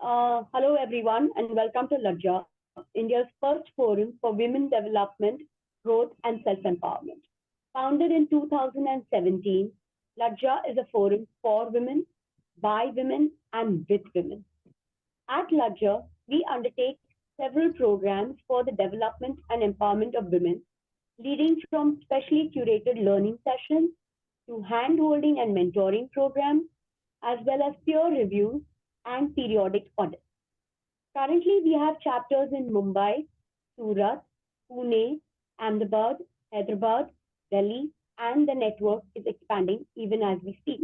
Hello, everyone, and welcome to LAJA, India's first forum for women development, growth, and self empowerment. Founded in 2017, LAJA is a forum for women, by women, and with women. At LAJA, we undertake several programs for the development and empowerment of women, leading from specially curated learning sessions to hand holding and mentoring programs, as well as peer reviews and periodic audits. Currently, we have chapters in Mumbai, Surat, Pune, Ahmedabad, Hyderabad, Delhi, and the network is expanding even as we speak.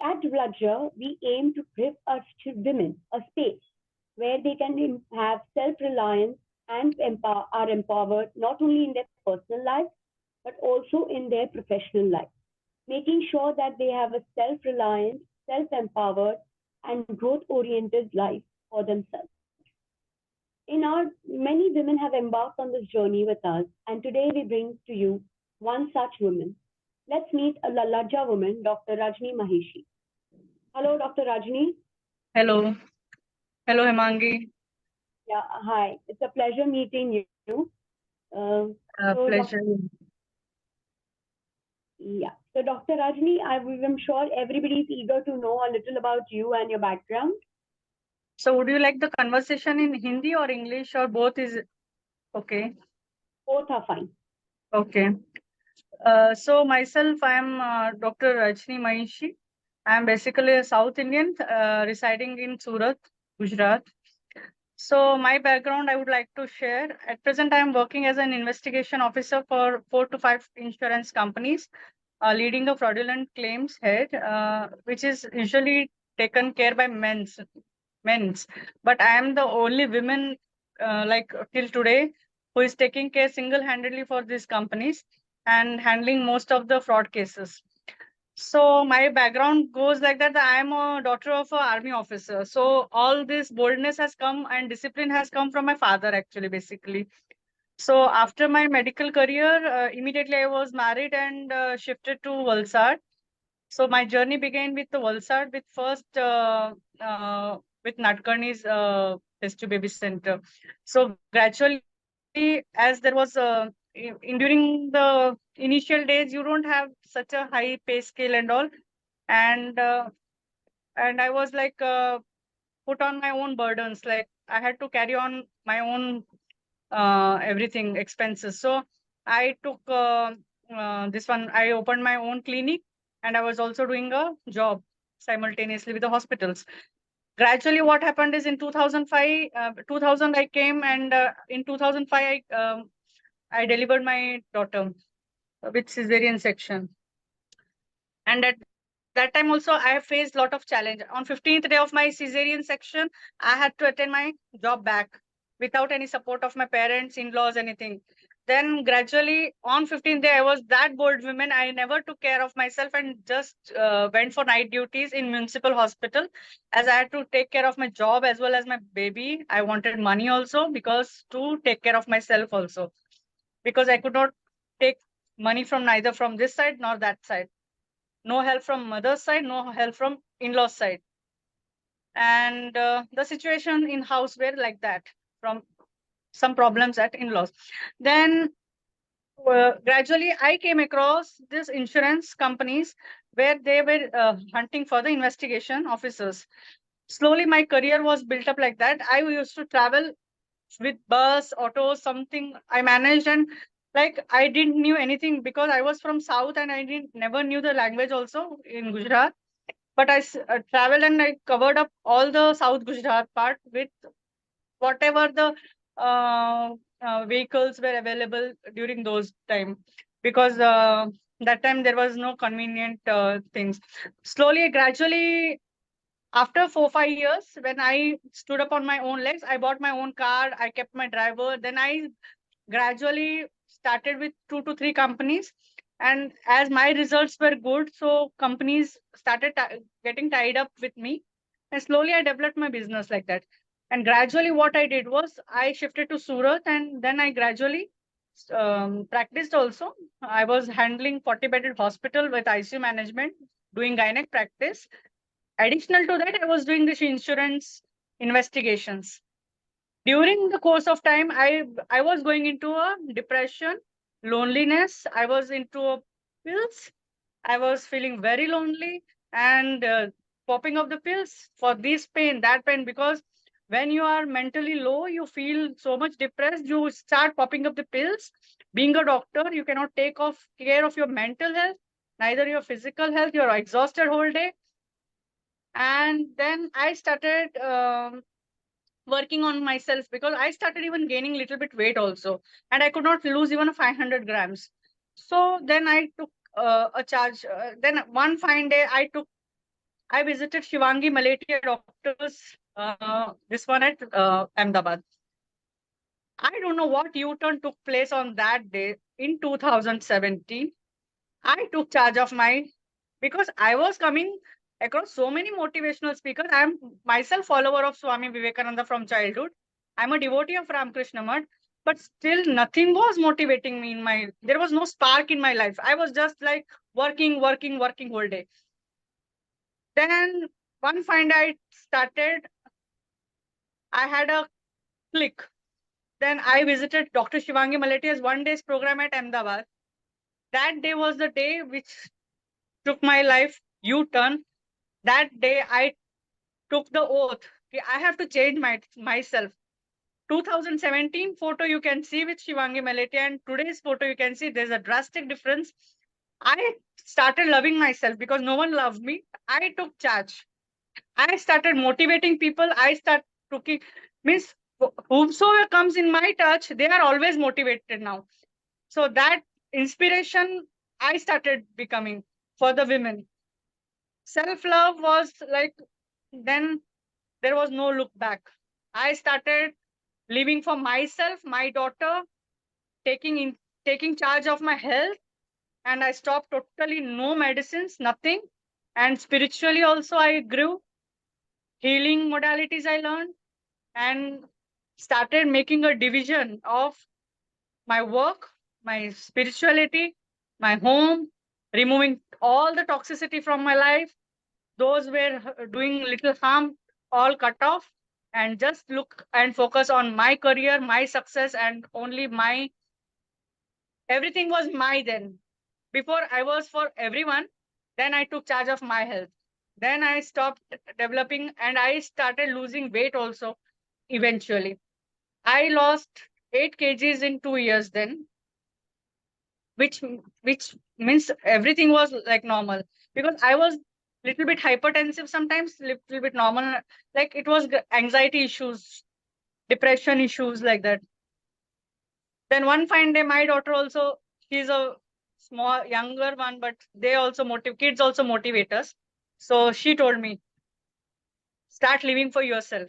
At Vlaja, we aim to give our women a space where they can have self-reliance and are empowered not only in their personal life, but also in their professional life, making sure that they have a self-reliant, self-empowered, and growth-oriented life for themselves. Many women have embarked on this journey with us, and today we bring to you one such woman. Let's meet a LAJA woman, Dr. Rajani Mahishi. Hello, Dr. Rajani. Hello. Hello, Hemangi. Yeah, hi. It's a pleasure meeting you. Pleasure. So, Dr. Rajani, I'm sure everybody is eager to know a little about you and your background. So, would you like the conversation in Hindi or English, or both is okay? Both are fine. Okay. So, myself, I am Dr. Rajani Mahishi. I am basically a South Indian residing in Surat, Gujarat. So, my background I would like to share. At present, I am working as an investigation officer for 4 to 5 insurance companies, leading the fraudulent claims head, which is usually taken care by men's. But I am the only woman, till today, who is taking care single-handedly for these companies and handling most of the fraud cases. So my background goes like that. I am a daughter of an army officer. So all this boldness has come and discipline has come from my father, actually, basically. So after my medical career, immediately I was married and shifted to Valsad. So my journey began with the Valsad with first with Nadkarni's test tube baby center. So gradually, as there was during the initial days, you don't have such a high pay scale and all, and uh, and I was like put on my own burdens. Like I had to carry on my own everything expenses. So I took this one. I opened my own clinic, and I was also doing a job simultaneously with the hospitals. Gradually, what happened is in 2005, 2000 I came, and in 2005 I delivered my daughter with cesarean section. And at that time also, I have faced a lot of challenge. On 15th day of my cesarean section, I had to attend my job back without any support of my parents, in-laws, anything. Then gradually, on 15th day, I was that bold woman. I never took care of myself and just went for night duties in municipal hospital, as I had to take care of my job as well as my baby. I wanted money also because to take care of myself also, because I could not take money from neither from this side nor that side. No help from mother's side, no help from in-laws side. And the situation in house were like that, from some problems at in-laws. Then gradually I came across these insurance companies where they were hunting for the investigation officers. Slowly my career was built up like that. I used to travel with bus, auto, something I managed, and like I didn't knew anything because I was from South and I didn't never knew the language also in Gujarat. But I traveled and I covered up all the South Gujarat part with whatever the vehicles were available during those time, because that time there was no convenient things. Slowly, gradually, after 4 5 years, when I stood up on my own legs, I bought my own car. I kept my driver. Then I gradually started with 2 to 3 companies, and as my results were good, so companies started getting tied up with me, and slowly I developed my business like that. And gradually what I did was I shifted to Surat, and then I gradually practiced also. I was handling 40-bedded hospital with ICU management, doing gynec practice. additional to that, I was doing this insurance investigations. During the course of time, I was going into a depression, loneliness. I was into a pills. I was feeling very lonely and popping of the pills for this pain, that pain, because when you are mentally low, you feel so much depressed, you start popping up the pills. Being a doctor, you cannot take off care of your mental health, neither your physical health, you're exhausted whole day. And then I started working on myself, because I started even gaining little bit weight also, and I could not lose even 500 grams. So then I took a charge. Then one fine day, I visited Shivangi Malatia doctors. This one at Ahmedabad. I don't know what U-turn took place on that day in 2017. I took charge of my, because I was coming across so many motivational speakers. I am myself follower of Swami Vivekananda from childhood. I'm a devotee of Ramakrishna Math, but still nothing was motivating me in my, there was no spark in my life. I was just like working whole day. Then one fine day I started, I had a click. Then I visited Dr. Shivangi Maletia's one day's program at Ahmedabad. That day was the day which took my life U-turn. That day I took the oath. I have to change myself. 2017 photo you can see with Shivangi Meletia, and today's photo you can see there's a drastic difference. I started loving myself because no one loved me. I took charge. I started motivating people. I start looking, means whomsoever comes in my touch, they are always motivated now. So that inspiration I started becoming for the women. Self-love was like, then there was no look back. I started living for myself, my daughter, taking charge of my health, and I stopped totally no medicines, nothing. And spiritually also I grew, healing modalities I learned, and started making a division of my work, my spirituality, my home, removing all the toxicity from my life. Those were doing little harm, all cut off, and just look and focus on my career, my success, and only my, everything was my then. Before I was for everyone, then I took charge of my health. Then I stopped developing and I started losing weight also eventually. I lost 8 kgs in 2 years then, which means everything was like normal, because I was little bit hypertensive sometimes, little bit normal, like it was anxiety issues, depression issues like that. Then one fine day, my daughter also, she's a small younger one, but they also kids also motivate us. So she told me, start living for yourself.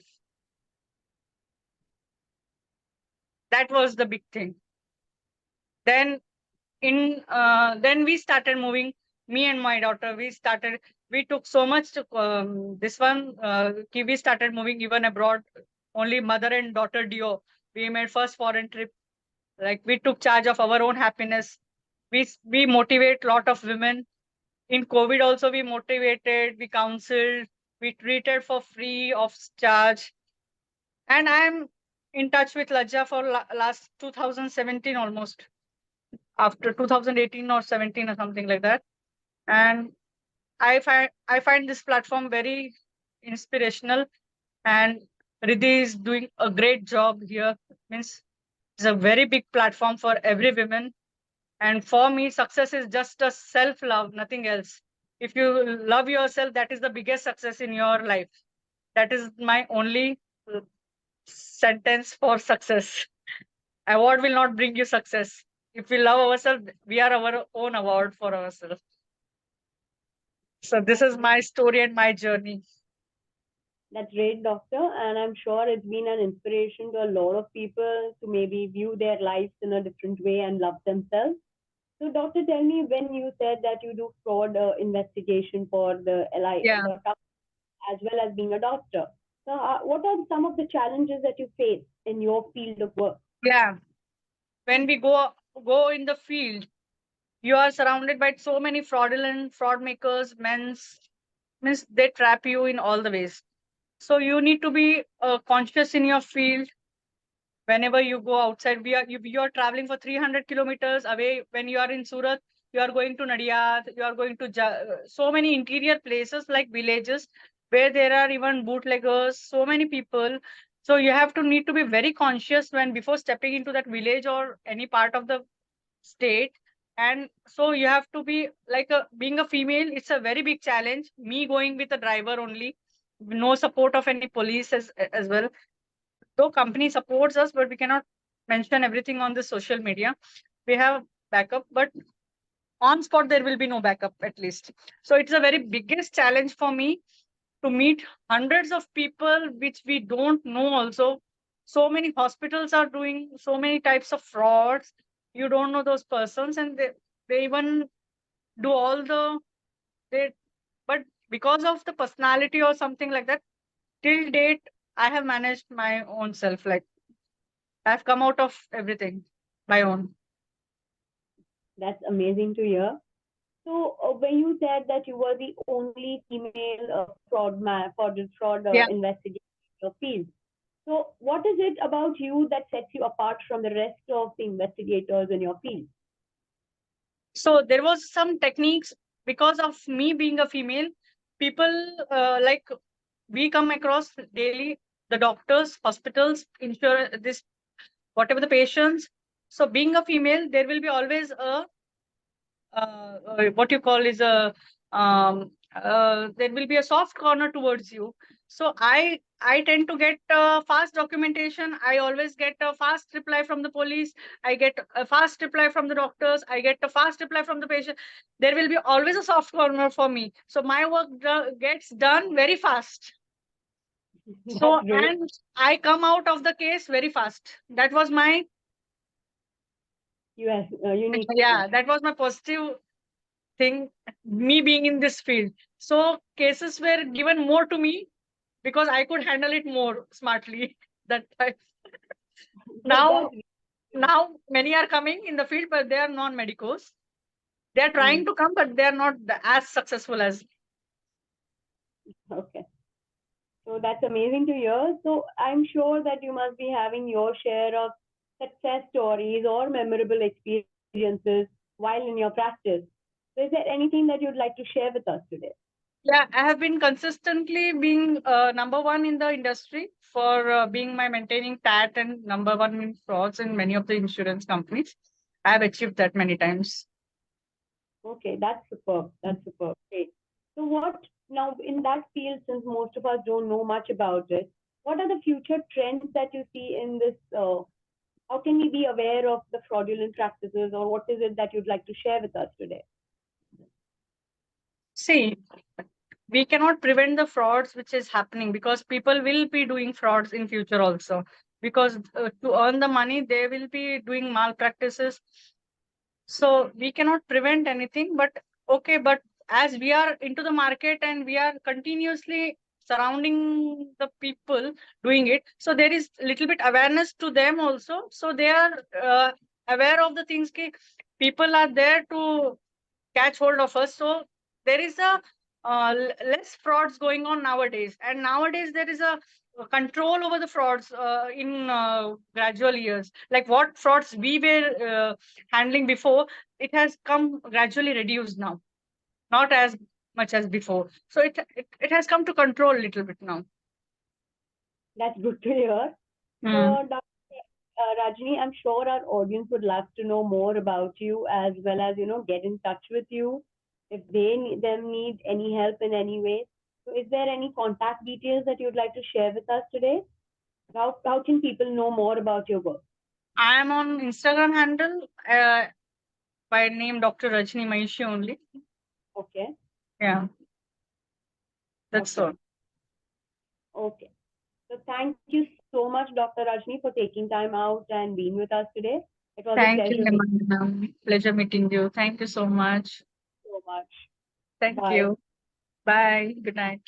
That was the big thing. Then then we started moving, me and my daughter, we took so much to this one, we started moving even abroad, only mother and daughter duo. We made first foreign trip, like we took charge of our own happiness. We motivate lot of women. In COVID also we motivated, we counseled, we treated for free of charge. And I'm in touch with LAJA for last 2017 almost, after 2018 or 17 or something like that. And I find this platform very inspirational, and Riddhi is doing a great job here. Means it's a very big platform for every woman. And for me, success is just a self-love, nothing else. If you love yourself, that is the biggest success in your life. That is my only sentence for success. Award will not bring you success. If we love ourselves, we are our own award for ourselves. So this is my story and my journey. That's great, doctor. And I'm sure it's been an inspiration to a lot of people to maybe view their lives in a different way and love themselves. So, doctor, tell me, when you said that you do fraud investigation for the Yeah. the as well as being a doctor. So, what are some of the challenges that you face in your field of work? Yeah. When we go in the field, you are surrounded by so many fraud makers, men's. means they trap you in all the ways. So you need to be conscious in your field. Whenever you go outside, you are traveling for 300 kilometers away. When you are in Surat, you are going to Nadiyad, you are going to so many interior places like villages where there are even bootleggers, so many people. So you have to need to be very conscious when before stepping into that village or any part of the state. And so you have to be like being a female, it's a very big challenge. Me going with a driver only, no support of any police as well. Though company supports us, but we cannot mention everything on the social media. We have backup, but on spot there will be no backup at least. So it's a very biggest challenge for me to meet hundreds of people which we don't know also. So many hospitals are doing so many types of frauds. You don't know those persons, and they even do all the they but because of the personality or something like that, till date I have managed my own self. Like I've come out of everything my own. That's amazing to hear. So when you said that you were the only female fraud Yeah. investigator in your field, so what is it about you that sets you apart from the rest of the investigators in your field? So there was some techniques because of me being a female. People like we come across daily the doctors, hospitals, insure this whatever the patients. So being a female, there will be always a what you call is a there will be a soft corner towards you. So I tend to get fast documentation. I always get a fast reply from the police. I get a fast reply from the doctors. I get a fast reply from the patient. There will be always a soft corner for me, so my work gets done very fast. So That's really and I come out of the case very fast. That was my unique. yeah, that was my positive thing, me being in this field. So cases were given more to me because I could handle it more smartly that time. That's Now, now many are coming in the field, but they are non-medicos. They are trying to come, but they are not as successful as. okay. So that's amazing to hear. So I'm sure that you must be having your share of success stories or memorable experiences while in your practice. So is there anything that you'd like to share with us today? Yeah, I have been consistently being number one in the industry for being my maintaining TAT and number one in frauds in many of the insurance companies. I have achieved that many times. Okay, that's superb. That's superb. Great. So what now in that field, since most of us don't know much about it, what are the future trends that you see in this? How can we be aware of the fraudulent practices, or what is it that you'd like to share with us today? See, we cannot prevent the frauds which is happening because people will be doing frauds in future also, because to earn the money they will be doing malpractices. So we cannot prevent anything, but okay, but as we are into the market and we are continuously surrounding the people doing it, so there is little bit awareness to them also, so they are aware of the things ki people are there to catch hold of us. So there is a less frauds going on nowadays, and nowadays there is a control over the frauds in gradual years. Like what frauds we were handling before, it has come gradually reduced now, not as much as before. So it has come to control a little bit now. That's good to hear. Mm. So, Dr. Rajni, I'm sure our audience would love to know more about you as well as, get in touch with you if them need any help in any way. So, is there any contact details that you'd like to share with us today? How can people know more about your work? I am on Instagram handle by name Dr. Rajani Mahishi only. Okay. Yeah, that's Okay. all. Okay. So, thank you so much, Dr. Rajni, for taking time out and being with us today. It was a Thank you, pleasure meeting Hemangi. Pleasure meeting you. Thank you so much. you so much. Thank Bye. you. Bye. Good night.